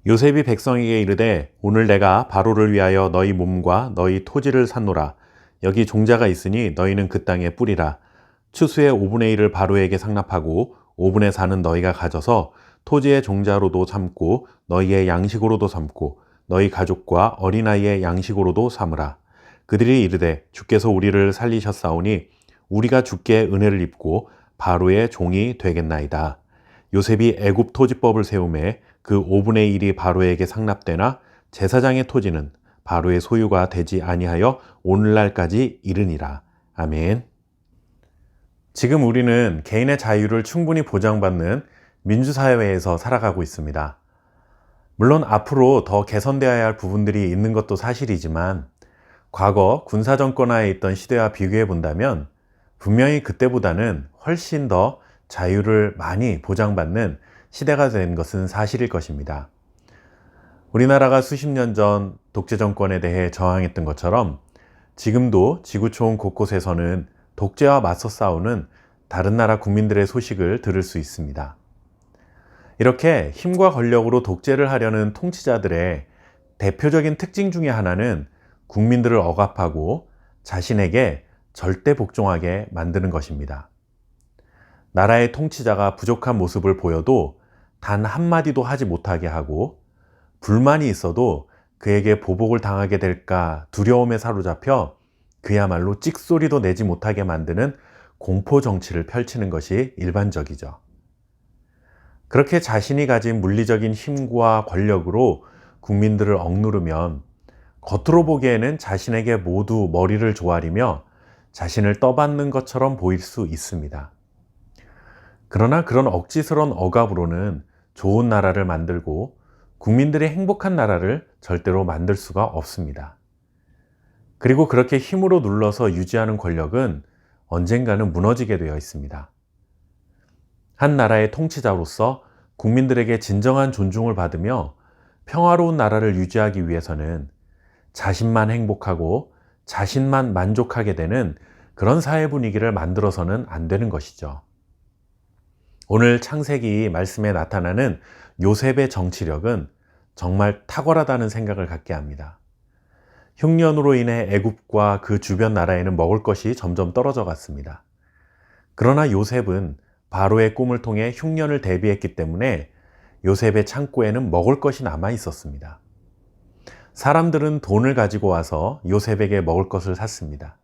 요셉이 백성에게 이르되 오늘 내가 바로를 위하여 너희 몸과 너희 토지를 샀노라. 여기 종자가 있으니 너희는 그 땅에 뿌리라. 추수의 5분의 1을 바로에게 상납하고 5분의 4는 너희가 가져서 토지의 종자로도 삼고 너희의 양식으로도 삼고 너희 가족과 어린아이의 양식으로도 삼으라. 그들이 이르되 주께서 우리를 살리셨사오니 우리가 주께 은혜를 입고 바로의 종이 되겠나이다. 요셉이 애굽 토지법을 세우매 그 5분의 1이 바로에게 상납되나 제사장의 토지는 바로의 소유가 되지 아니하여 오늘날까지 이르니라. 아멘. 지금 우리는 개인의 자유를 충분히 보장받는 민주사회에서 살아가고 있습니다. 물론 앞으로 더 개선되어야 할 부분들이 있는 것도 사실이지만 과거 군사정권하에 있던 시대와 비교해 본다면 분명히 그때보다는 훨씬 더 자유를 많이 보장받는 시대가 된 것은 사실일 것입니다. 우리나라가 수십 년 전 독재 정권에 대해 저항했던 것처럼 지금도 지구촌 곳곳에서는 독재와 맞서 싸우는 다른 나라 국민들의 소식을 들을 수 있습니다. 이렇게 힘과 권력으로 독재를 하려는 통치자들의 대표적인 특징 중에 하나는 국민들을 억압하고 자신에게 절대 복종하게 만드는 것입니다. 나라의 통치자가 부족한 모습을 보여도 단 한마디도 하지 못하게 하고 불만이 있어도 그에게 보복을 당하게 될까 두려움에 사로잡혀 그야말로 찍소리도 내지 못하게 만드는 공포 정치를 펼치는 것이 일반적이죠. 그렇게 자신이 가진 물리적인 힘과 권력으로 국민들을 억누르면 겉으로 보기에는 자신에게 모두 머리를 조아리며 자신을 떠받는 것처럼 보일 수 있습니다. 그러나 그런 억지스러운 억압으로는 좋은 나라를 만들고 국민들의 행복한 나라를 절대로 만들 수가 없습니다. 그리고 그렇게 힘으로 눌러서 유지하는 권력은 언젠가는 무너지게 되어 있습니다. 한 나라의 통치자로서 국민들에게 진정한 존중을 받으며 평화로운 나라를 유지하기 위해서는 자신만 행복하고 자신만 만족하게 되는 그런 사회 분위기를 만들어서는 안 되는 것이죠. 오늘 창세기 말씀에 나타나는 요셉의 정치력은 정말 탁월하다는 생각을 갖게 합니다. 흉년으로 인해 애굽과 그 주변 나라에는 먹을 것이 점점 떨어져 갔습니다. 그러나 요셉은 바로의 꿈을 통해 흉년을 대비했기 때문에 요셉의 창고에는 먹을 것이 남아 있었습니다. 사람들은 돈을 가지고 와서 요셉에게 먹을 것을 샀습니다.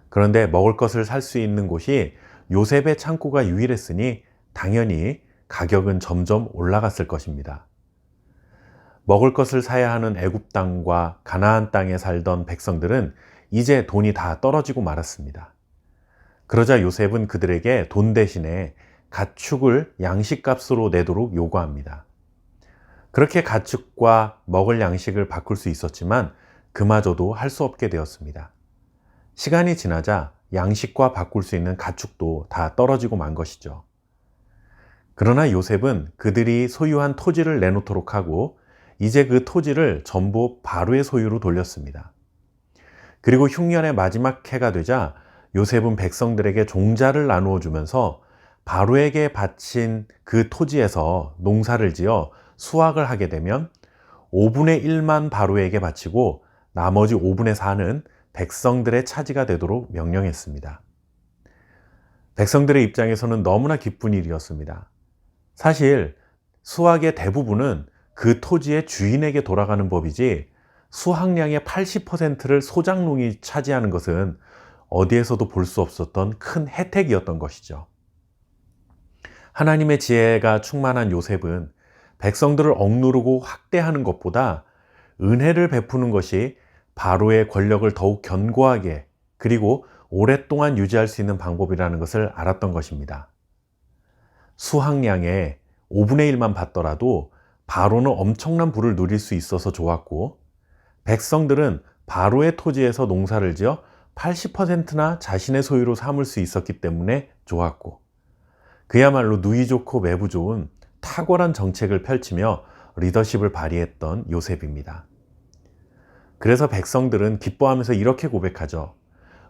그런데 먹을 것을 살 수 있는 곳이 요셉의 창고가 유일했으니 당연히 가격은 점점 올라갔을 것입니다. 먹을 것을 사야 하는 애굽 땅과 가나안 땅에 살던 백성들은 이제 돈이 다 떨어지고 말았습니다. 그러자 요셉은 그들에게 돈 대신에 가축을 양식값으로 내도록 요구합니다. 그렇게 가축과 먹을 양식을 바꿀 수 있었지만 그마저도 할 수 없게 되었습니다. 시간이 지나자 양식과 바꿀 수 있는 가축도 다 떨어지고 만 것이죠. 그러나 요셉은 그들이 소유한 토지를 내놓도록 하고 이제 그 토지를 전부 바로의 소유로 돌렸습니다. 그리고 흉년의 마지막 해가 되자 요셉은 백성들에게 종자를 나누어 주면서 바로에게 바친 그 토지에서 농사를 지어 수확을 하게 되면 5분의 1만 바로에게 바치고 나머지 5분의 4는 백성들의 차지가 되도록 명령했습니다. 백성들의 입장에서는 너무나 기쁜 일이었습니다. 사실 수확의 대부분은 그 토지의 주인에게 돌아가는 법이지 수확량의 80%를 소작농이 차지하는 것은 어디에서도 볼 수 없었던 큰 혜택이었던 것이죠. 하나님의 지혜가 충만한 요셉은 백성들을 억누르고 확대하는 것보다 은혜를 베푸는 것이 바로의 권력을 더욱 견고하게 그리고 오랫동안 유지할 수 있는 방법이라는 것을 알았던 것입니다. 수확량의 5분의 1만 받더라도 바로는 엄청난 부를 누릴 수 있어서 좋았고 백성들은 바로의 토지에서 농사를 지어 80%나 자신의 소유로 삼을 수 있었기 때문에 좋았고 그야말로 누이 좋고 매부 좋은 탁월한 정책을 펼치며 리더십을 발휘했던 요셉입니다. 그래서 백성들은 기뻐하면서 이렇게 고백하죠.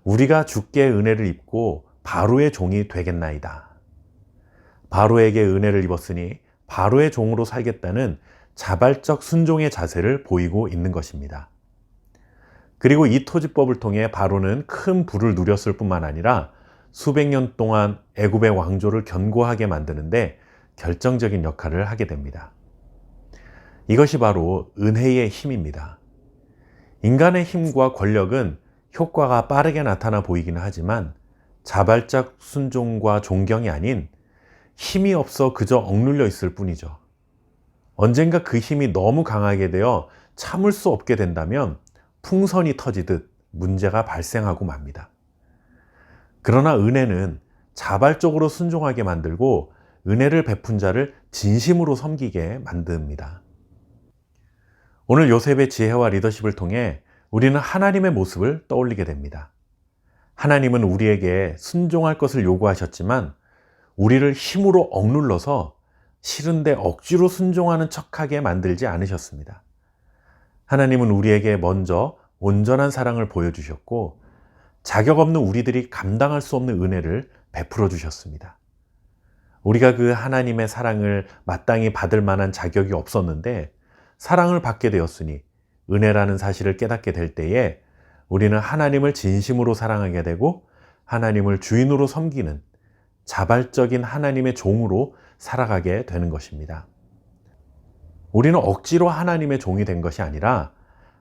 우리가 주께 은혜를 입고 바로의 종이 되겠나이다. 바로에게 은혜를 입었으니 바로의 종으로 살겠다는 자발적 순종의 자세를 보이고 있는 것입니다. 그리고 이 토지법을 통해 바로는 큰 부를 누렸을 뿐만 아니라 수백 년 동안 애굽의 왕조를 견고하게 만드는데 결정적인 역할을 하게 됩니다. 이것이 바로 은혜의 힘입니다. 인간의 힘과 권력은 효과가 빠르게 나타나 보이기는 하지만 자발적 순종과 존경이 아닌 힘이 없어 그저 억눌려 있을 뿐이죠. 언젠가 그 힘이 너무 강하게 되어 참을 수 없게 된다면 풍선이 터지듯 문제가 발생하고 맙니다. 그러나 은혜는 자발적으로 순종하게 만들고 은혜를 베푼 자를 진심으로 섬기게 만듭니다. 오늘 요셉의 지혜와 리더십을 통해 우리는 하나님의 모습을 떠올리게 됩니다. 하나님은 우리에게 순종할 것을 요구하셨지만 우리를 힘으로 억눌러서 싫은데 억지로 순종하는 척하게 만들지 않으셨습니다. 하나님은 우리에게 먼저 온전한 사랑을 보여주셨고 자격 없는 우리들이 감당할 수 없는 은혜를 베풀어 주셨습니다. 우리가 그 하나님의 사랑을 마땅히 받을 만한 자격이 없었는데 사랑을 받게 되었으니 은혜라는 사실을 깨닫게 될 때에 우리는 하나님을 진심으로 사랑하게 되고 하나님을 주인으로 섬기는 자발적인 하나님의 종으로 살아가게 되는 것입니다. 우리는 억지로 하나님의 종이 된 것이 아니라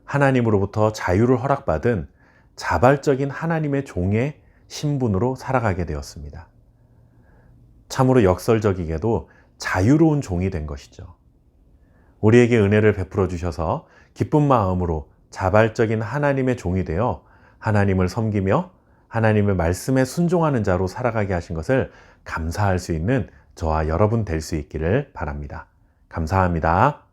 하나님으로부터 자유를 허락받은 자발적인 하나님의 종의 신분으로 살아가게 되었습니다. 참으로 역설적이게도 자유로운 종이 된 것이죠. 우리에게 은혜를 베풀어 주셔서 기쁜 마음으로 자발적인 하나님의 종이 되어 하나님을 섬기며 하나님의 말씀에 순종하는 자로 살아가게 하신 것을 감사할 수 있는 저와 여러분 될 수 있기를 바랍니다. 감사합니다.